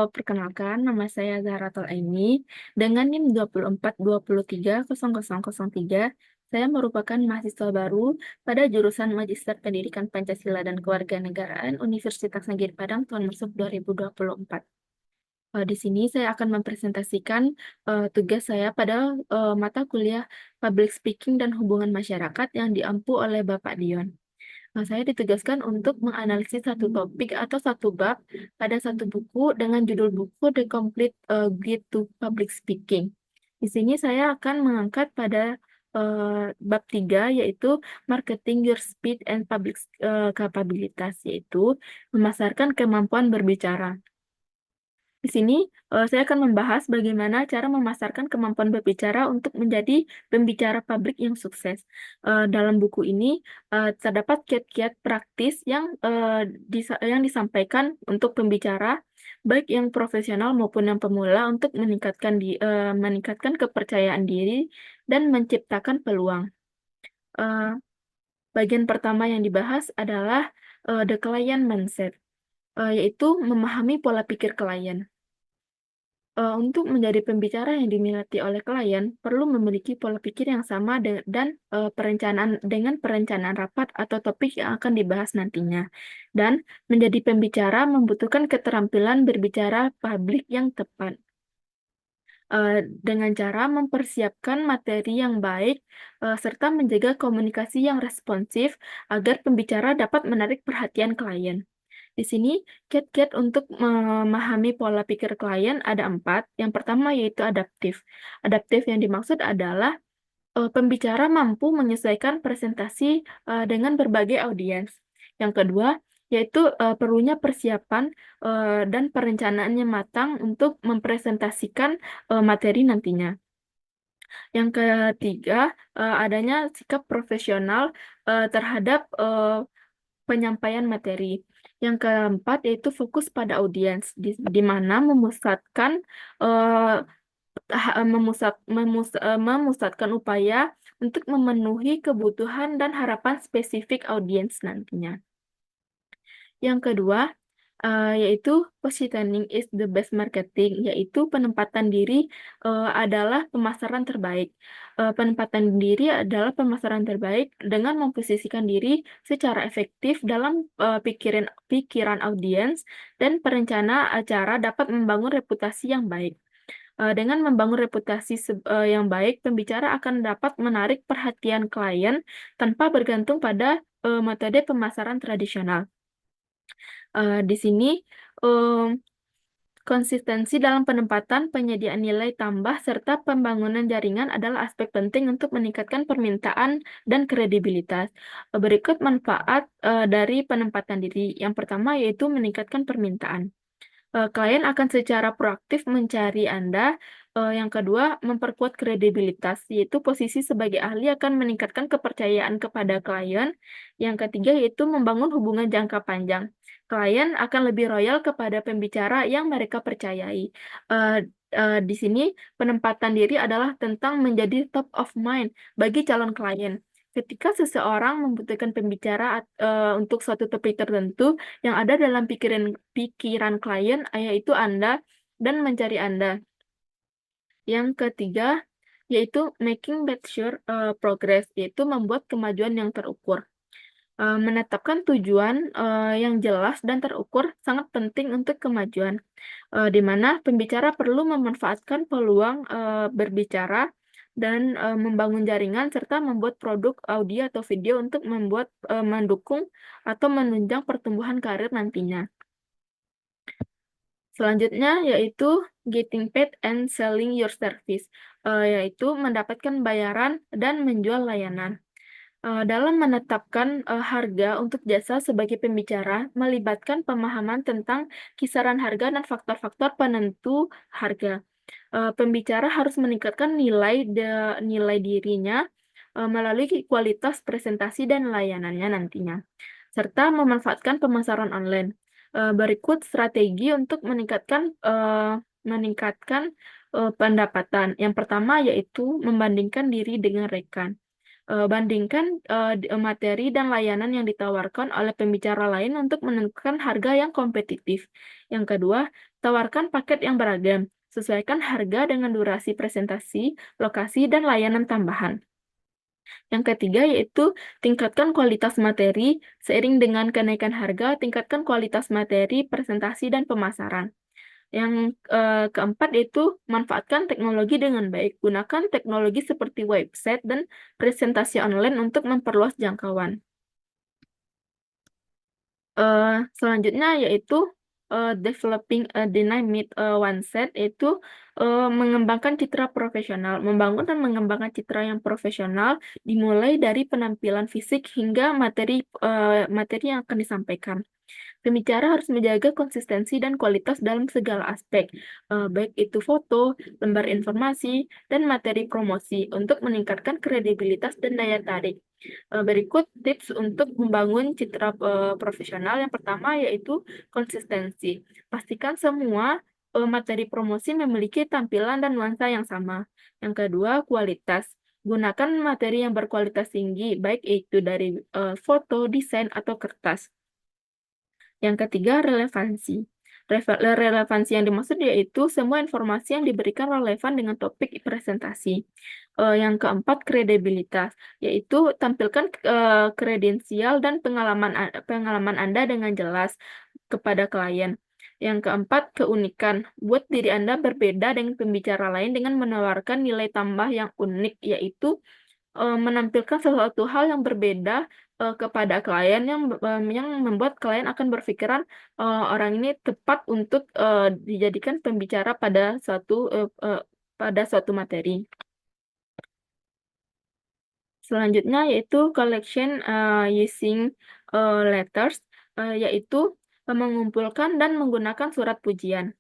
Perkenalkan, nama saya Zahratul Aini. Dengan NIM 24230003. Saya merupakan mahasiswa baru pada jurusan Magister Pendidikan Pancasila dan Kewarganegaraan Universitas Negeri Padang tahun masuk 2024. Di sini saya akan mempresentasikan tugas saya pada mata kuliah Public Speaking dan Hubungan Masyarakat yang diampu oleh Bapak Dion. Saya ditugaskan untuk menganalisis satu topik atau satu bab pada satu buku dengan judul buku The Complete Guide to Public Speaking. Di sini saya akan mengangkat pada bab 3, yaitu Marketing Your Speech and Public Capabilities, yaitu memasarkan kemampuan berbicara. Di sini saya akan membahas bagaimana cara memasarkan kemampuan berbicara untuk menjadi pembicara publik yang sukses. Dalam buku ini terdapat kiat-kiat praktis yang disampaikan untuk pembicara, baik yang profesional maupun yang pemula, untuk meningkatkan kepercayaan diri dan menciptakan peluang. Eh, Bagian pertama yang dibahas adalah the client mindset, yaitu memahami pola pikir klien. Untuk menjadi pembicara yang diminati oleh klien, perlu memiliki pola pikir yang sama dan perencanaan rapat atau topik yang akan dibahas nantinya. Dan menjadi pembicara membutuhkan keterampilan berbicara publik yang tepat. Dengan cara mempersiapkan materi yang baik, serta menjaga komunikasi yang responsif agar pembicara dapat menarik perhatian klien. Di sini, kiat-kiat untuk memahami pola pikir klien ada 4. Yang pertama yaitu adaptif. Adaptif yang dimaksud adalah pembicara mampu menyesuaikan presentasi dengan berbagai audiens. Yang kedua, yaitu perlunya persiapan dan perencanaannya matang untuk mempresentasikan materi nantinya. Yang ketiga, adanya sikap profesional terhadap penyampaian materi. Yang keempat yaitu fokus pada audiens, di mana memusatkan memusatkan upaya untuk memenuhi kebutuhan dan harapan spesifik audiens nantinya. Yang kedua, yaitu positioning is the best marketing, yaitu penempatan diri adalah pemasaran terbaik. Penempatan diri adalah pemasaran terbaik dengan memposisikan diri secara efektif dalam pikiran audiens, dan perencana acara dapat membangun reputasi yang baik. Dengan membangun reputasi yang baik, pembicara akan dapat menarik perhatian klien tanpa bergantung pada metode pemasaran tradisional. Di sini, konsistensi dalam penempatan, penyediaan nilai tambah, serta pembangunan jaringan adalah aspek penting untuk meningkatkan permintaan dan kredibilitas. Berikut manfaat dari penempatan diri. Yang pertama yaitu meningkatkan permintaan. Klien akan secara proaktif mencari Anda. Yang kedua, memperkuat kredibilitas, yaitu posisi sebagai ahli akan meningkatkan kepercayaan kepada klien. Yang ketiga, yaitu membangun hubungan jangka panjang. Klien akan lebih royal kepada pembicara yang mereka percayai. Di sini, penempatan diri adalah tentang menjadi top of mind bagi calon klien. Ketika seseorang membutuhkan pembicara untuk suatu topik tertentu, yang ada dalam pikiran klien yaitu Anda, dan mencari Anda. Yang ketiga, yaitu making sure progress, yaitu membuat kemajuan yang terukur. Menetapkan tujuan yang jelas dan terukur sangat penting untuk kemajuan, di mana pembicara perlu memanfaatkan peluang berbicara dan membangun jaringan, serta membuat produk audio atau video untuk mendukung atau menunjang pertumbuhan karir nantinya. Selanjutnya yaitu getting paid and selling your service, yaitu mendapatkan bayaran dan menjual layanan. Dalam menetapkan harga untuk jasa sebagai pembicara, melibatkan pemahaman tentang kisaran harga dan faktor-faktor penentu harga. Pembicara harus meningkatkan nilai dirinya melalui kualitas presentasi dan layanannya nantinya, serta memanfaatkan pemasaran online. Berikut strategi untuk meningkatkan pendapatan. Yang pertama yaitu membandingkan diri dengan rekan. Bandingkan materi dan layanan yang ditawarkan oleh pembicara lain untuk menentukan harga yang kompetitif. Yang kedua, Tawarkan paket yang beragam. Sesuaikan harga dengan durasi presentasi, lokasi, dan layanan tambahan. Yang ketiga yaitu tingkatkan kualitas materi. Seiring dengan kenaikan harga, tingkatkan kualitas materi, presentasi, dan pemasaran. Yang keempat yaitu manfaatkan teknologi dengan baik. Gunakan teknologi seperti website dan presentasi online untuk memperluas jangkauan. Selanjutnya yaitu developing a dynamic one-set, yaitu mengembangkan citra profesional. Membangun dan mengembangkan citra yang profesional dimulai dari penampilan fisik hingga materi yang akan disampaikan. Pembicara harus menjaga konsistensi dan kualitas dalam segala aspek, baik itu foto, lembar informasi, dan materi promosi untuk meningkatkan kredibilitas dan daya tarik. Berikut tips untuk membangun citra profesional. Yang pertama yaitu konsistensi. Pastikan semua materi promosi memiliki tampilan dan nuansa yang sama. Yang kedua, kualitas. Gunakan materi yang berkualitas tinggi, baik itu dari foto, desain, atau kertas. Yang ketiga, relevansi. Relevansi yang dimaksud yaitu semua informasi yang diberikan relevan dengan topik presentasi. Yang keempat, kredibilitas, yaitu tampilkan kredensial dan pengalaman Anda dengan jelas kepada klien. Yang keempat, keunikan. Buat diri Anda berbeda dengan pembicara lain dengan menawarkan nilai tambah yang unik, yaitu menampilkan sesuatu hal yang berbeda kepada klien yang membuat klien akan berpikiran orang ini tepat untuk dijadikan pembicara pada suatu materi. Selanjutnya yaitu collection using letters, yaitu mengumpulkan dan menggunakan surat pujian.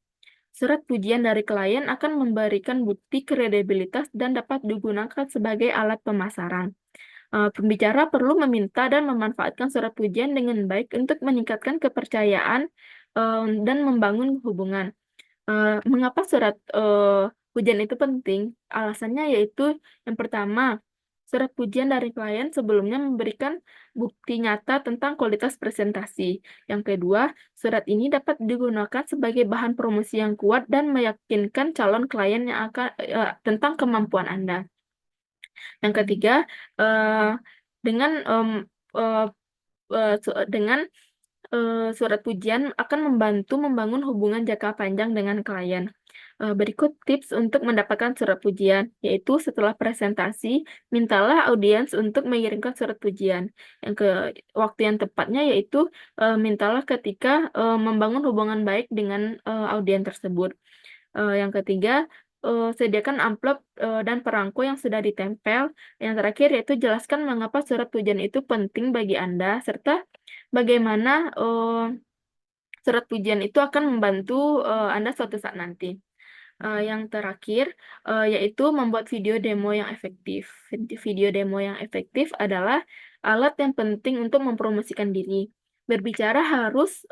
Surat pujian dari klien akan memberikan bukti kredibilitas dan dapat digunakan sebagai alat pemasaran. Pembicara perlu meminta dan memanfaatkan surat pujian dengan baik untuk meningkatkan kepercayaan dan membangun hubungan. Mengapa surat pujian itu penting? Alasannya yaitu yang pertama, surat pujian dari klien sebelumnya memberikan bukti nyata tentang kualitas presentasi. Yang kedua, surat ini dapat digunakan sebagai bahan promosi yang kuat dan meyakinkan calon klien yang akan tentang kemampuan Anda. Yang ketiga, eh, dengan em, eh, dengan surat pujian akan membantu membangun hubungan jangka panjang dengan klien. Berikut tips untuk mendapatkan surat pujian, yaitu setelah presentasi, mintalah audiens untuk mengirimkan surat pujian. Waktu yang tepatnya yaitu mintalah ketika membangun hubungan baik dengan audiens tersebut. Yang ketiga, sediakan amplop dan perangko yang sudah ditempel. Yang terakhir yaitu jelaskan mengapa surat pujian itu penting bagi Anda, serta bagaimana surat pujian itu akan membantu Anda suatu saat nanti. Yang terakhir yaitu membuat video demo yang efektif. Video demo yang efektif adalah alat yang penting untuk mempromosikan diri. Berbicara harus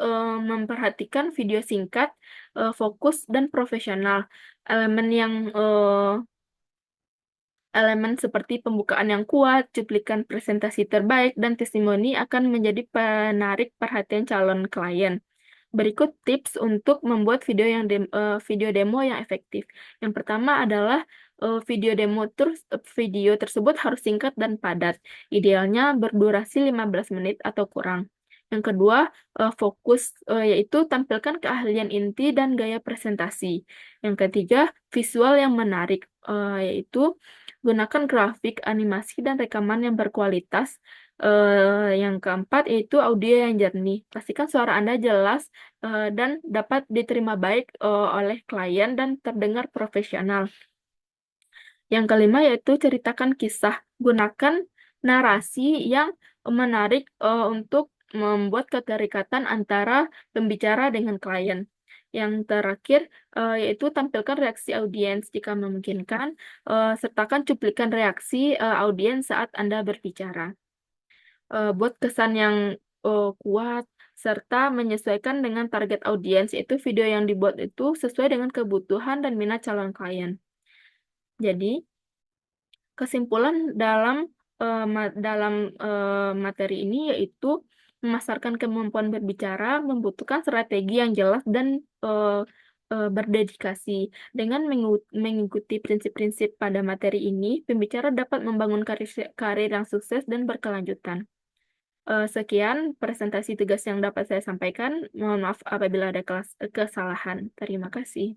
memperhatikan video singkat, fokus, dan profesional. Elemen seperti pembukaan yang kuat, cuplikan presentasi terbaik, dan testimoni akan menjadi penarik perhatian calon klien. Berikut tips untuk membuat video demo yang efektif. Yang pertama adalah video tersebut harus singkat dan padat. Idealnya berdurasi 15 menit atau kurang. Yang kedua, fokus, yaitu tampilkan keahlian inti dan gaya presentasi. Yang ketiga, visual yang menarik, yaitu gunakan grafik, animasi, dan rekaman yang berkualitas. Yang keempat yaitu audio yang jernih. Pastikan suara Anda jelas dan dapat diterima baik oleh klien dan terdengar profesional. Yang kelima yaitu ceritakan kisah. Gunakan narasi yang menarik untuk membuat keterikatan antara pembicara dengan klien. Yang terakhir yaitu tampilkan reaksi audiens jika memungkinkan, sertakan cuplikan reaksi audiens saat Anda berbicara. Buat kesan yang kuat serta menyesuaikan dengan target audiens, yaitu video yang dibuat itu sesuai dengan kebutuhan dan minat calon klien. Jadi, kesimpulan dalam materi ini yaitu memasarkan kemampuan berbicara membutuhkan strategi yang jelas dan berdedikasi. Dengan mengikuti prinsip-prinsip pada materi ini, pembicara dapat membangun karir yang sukses dan berkelanjutan. Sekian presentasi tugas yang dapat saya sampaikan. Mohon maaf apabila ada kesalahan. Terima kasih.